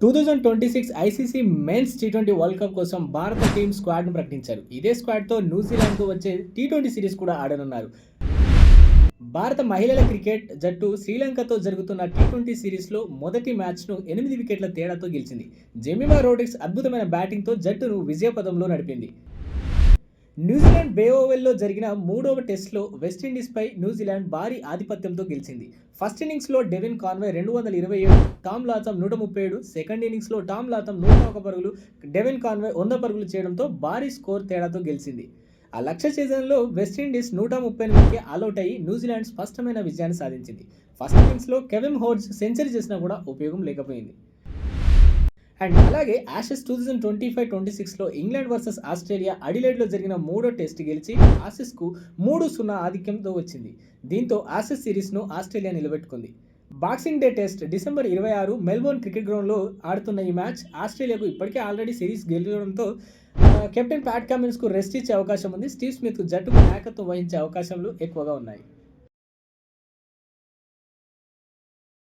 2026 ICC men's టీ20 world cup కోసం భారత టీం స్క్వాడ్ను ప్రకటించారు. ఇదే స్క్వాడ్తో న్యూజిలాండ్తో వచ్చే టీ20 సిరీస్ కూడా ఆడనున్నారు. భారత మహిళల క్రికెట్ జట్టు శ్రీలంకతో జరుగుతున్న టీ20 సిరీస్లో మొదటి మ్యాచ్ను 8 వికెట్ల తేడాతో గెలిచింది. జెమిమా రోడ్రిగ్స్ అద్భుతమైన బ్యాటింగ్తో జట్టును విజయపథంలో నడిపింది. న్యూజిలాండ్ బే ఓవెల్లో జరిగిన మూడవ టెస్ట్లో వెస్టిండీస్పై న్యూజిలాండ్ భారీ ఆధిపత్యంతో గెలిచింది. ఫస్ట్ ఇన్నింగ్స్లో Devin Conway 227, Tom Latham 137, second ఇన్నింగ్స్లో టామ్ లాథమ్ 101 పరుగులు, డెవిన్ కాన్వే 100 పరుగులు చేయడంతో భారీ స్కోర్ తేడాతో గెలిచింది. ఆ లక్ష్య ఛేదనలో వెస్టిండీస్ 138కి ఆలౌట్ అయ్యి న్యూజిలాండ్ స్పష్టమైన విజయాన్ని సాధించింది. ఫస్ట్ ఇన్నింగ్స్లో కెవిన్ హోడ్స్ సెంచరీ చేసినా కూడా ఉపయోగం లేకపోయింది. అండ్ అలాగే యాషెస్ 2025-26లో ఇంగ్లాండ్ వర్సెస్ ఆస్ట్రేలియా అడిలైడ్లో జరిగిన మూడో టెస్ట్ గెలిచి ఆసెస్కు 3-0 ఆధిక్యంతో వచ్చింది. దీంతో ఆసెస్ సిరీస్ను ఆస్ట్రేలియా నిలబెట్టుకుంది. Boxing Day test December 26 Melbourne cricket గ్రౌండ్లో ఆడుతున్న ఈ మ్యాచ్ ఆస్ట్రేలియాకు ఇప్పటికే ఆల్రెడీ సిరీస్ గెలవడంతో కెప్టెన్ ప్యాట్ కమిన్స్కు రెస్ట్ ఇచ్చే అవకాశం ఉంది. స్టీవ్ స్మిత్ జట్టుకు నాయకత్వం వహించే అవకాశాలు ఎక్కువగా ఉన్నాయి.